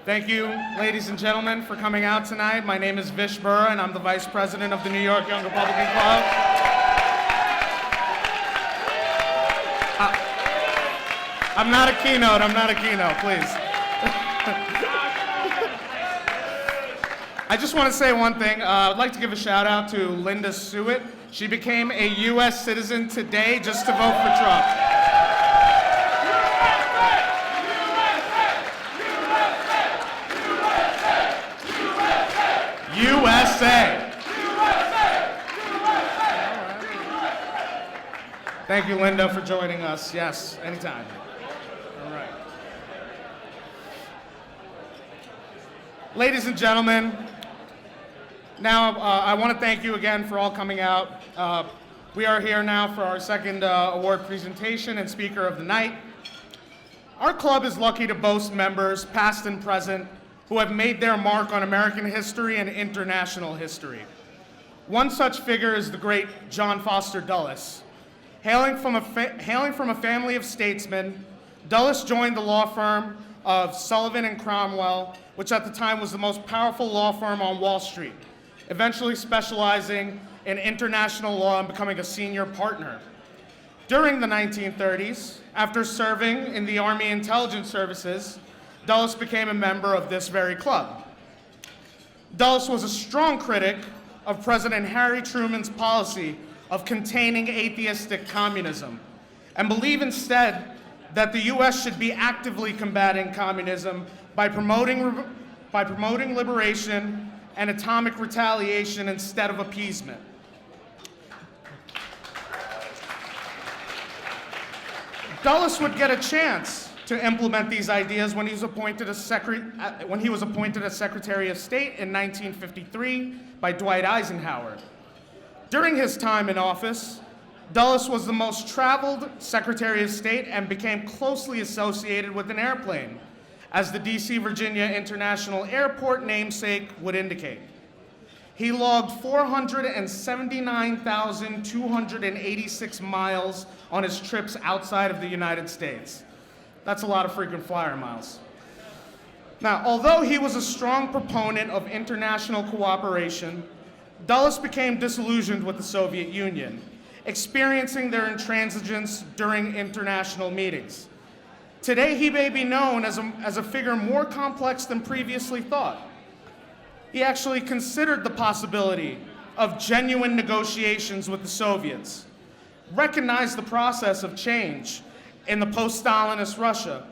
Thank you, ladies and gentlemen, for coming out tonight. My name is Vish Burra, and I'm the Vice President of the New York Young Republican Club. I'm not a keynote, please. I just want to say one thing. I'd like to give a shout out to Linda Suet. She became a U.S. citizen today just to vote for Trump. USA! Thank you, Linda, for joining us. Yes, anytime. All right. Ladies and gentlemen, now I want to thank you again for all coming out. We are here now for our second award presentation and speaker of the night. Our club is lucky to boast members, past and present, who have made their mark on American history and international history. One such figure is the great John Foster Dulles. Hailing from a family of statesmen, Dulles joined the law firm of Sullivan and Cromwell, which at the time was the most powerful law firm on Wall Street, eventually specializing in international law and becoming a senior partner. During the 1930s, after serving in the Army Intelligence Services, Dulles became a member of this very club. Dulles was a strong critic of President Harry Truman's policy of containing atheistic communism and believed instead that the U.S. should be actively combating communism by promoting liberation and atomic retaliation instead of appeasement. Dulles would get a chance to implement these ideas when he was appointed as Secretary of State in 1953 by Dwight Eisenhower. During his time in office, Dulles was the most traveled Secretary of State and became closely associated with an airplane, as the D.C. Virginia International Airport namesake would indicate. He logged 479,286 miles on his trips outside of the United States. That's a lot of frequent flyer miles. Now, although he was a strong proponent of international cooperation, Dulles became disillusioned with the Soviet Union, experiencing their intransigence during international meetings. Today, he may be known as a figure more complex than previously thought. He actually considered the possibility of genuine negotiations with the Soviets, recognized the process of change in the post-Stalinist Russia,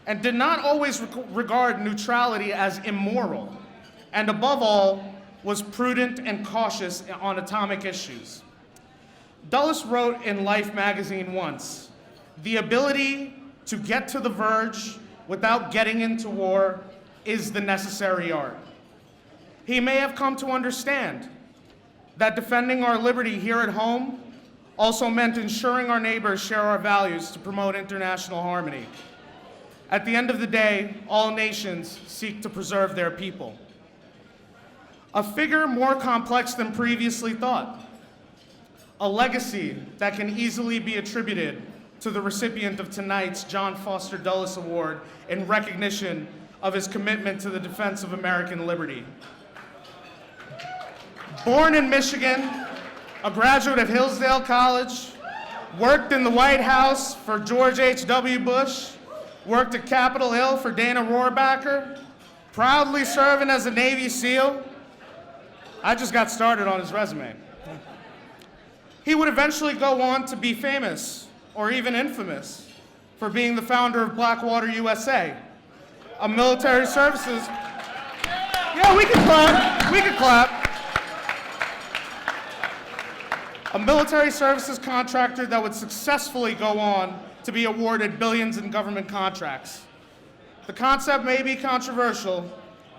and did not always regard neutrality as immoral, and above all, was prudent and cautious on atomic issues. Dulles wrote in Life magazine once, "The ability to get to the verge without getting into war is the necessary art." He may have come to understand that defending our liberty here at home also meant ensuring our neighbors share our values to promote international harmony. At the end of the day, all nations seek to preserve their people. A figure more complex than previously thought. A legacy that can easily be attributed to the recipient of tonight's John Foster Dulles Award in recognition of his commitment to the defense of American liberty. Born in Michigan, a graduate of Hillsdale College, worked in the White House for George H.W. Bush, worked at Capitol Hill for Dana Rohrabacher, proudly serving as a Navy SEAL. I just got started on his resume. He would eventually go on to be famous, or even infamous, for being the founder of Blackwater, USA, a military services... Yeah, we can clap. A military services contractor that would successfully go on to be awarded billions in government contracts. The concept may be controversial,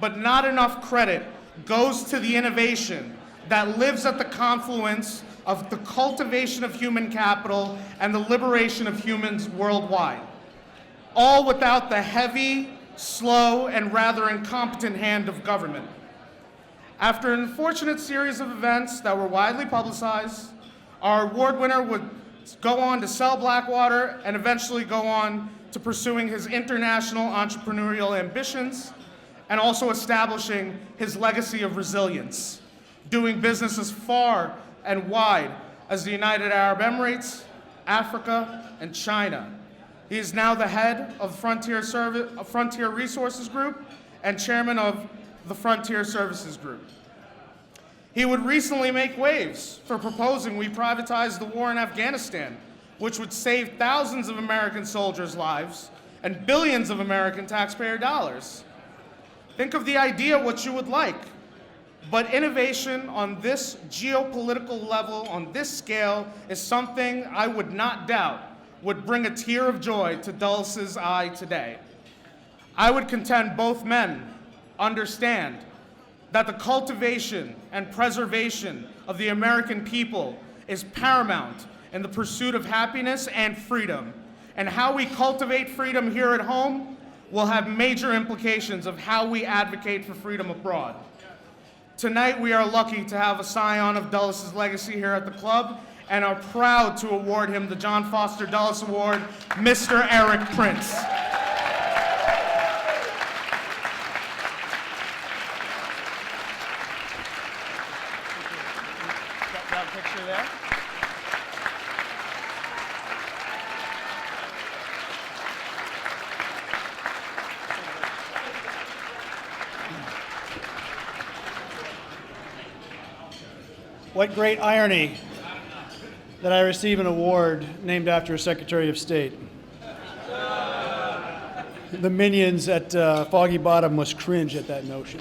but not enough credit goes to the innovation that lives at the confluence of the cultivation of human capital and the liberation of humans worldwide, all without the heavy, slow, and rather incompetent hand of government. After an unfortunate series of events that were widely publicized, our award winner would go on to sell Blackwater and eventually go on to pursuing his international entrepreneurial ambitions and also establishing his legacy of resilience, doing business as far and wide as the United Arab Emirates, Africa, and China. He is now the head of Frontier Resources Group and chairman of the Frontier Services Group. He would recently make waves for proposing we privatize the war in Afghanistan, which would save thousands of American soldiers' lives and billions of American taxpayer dollars. Think of the idea what you would like, but innovation on this geopolitical level, on this scale, is something I would not doubt would bring a tear of joy to Dulles' eye today. I would contend both men understand that the cultivation and preservation of the American people is paramount in the pursuit of happiness and freedom. And how we cultivate freedom here at home will have major implications of how we advocate for freedom abroad. Tonight, we are lucky to have a scion of Dulles' legacy here at the club and are proud to award him the John Foster Dulles Award, Mr. Erik Prince. Got a picture there? What great irony that I receive an award named after a Secretary of State. The minions at Foggy Bottom must cringe at that notion.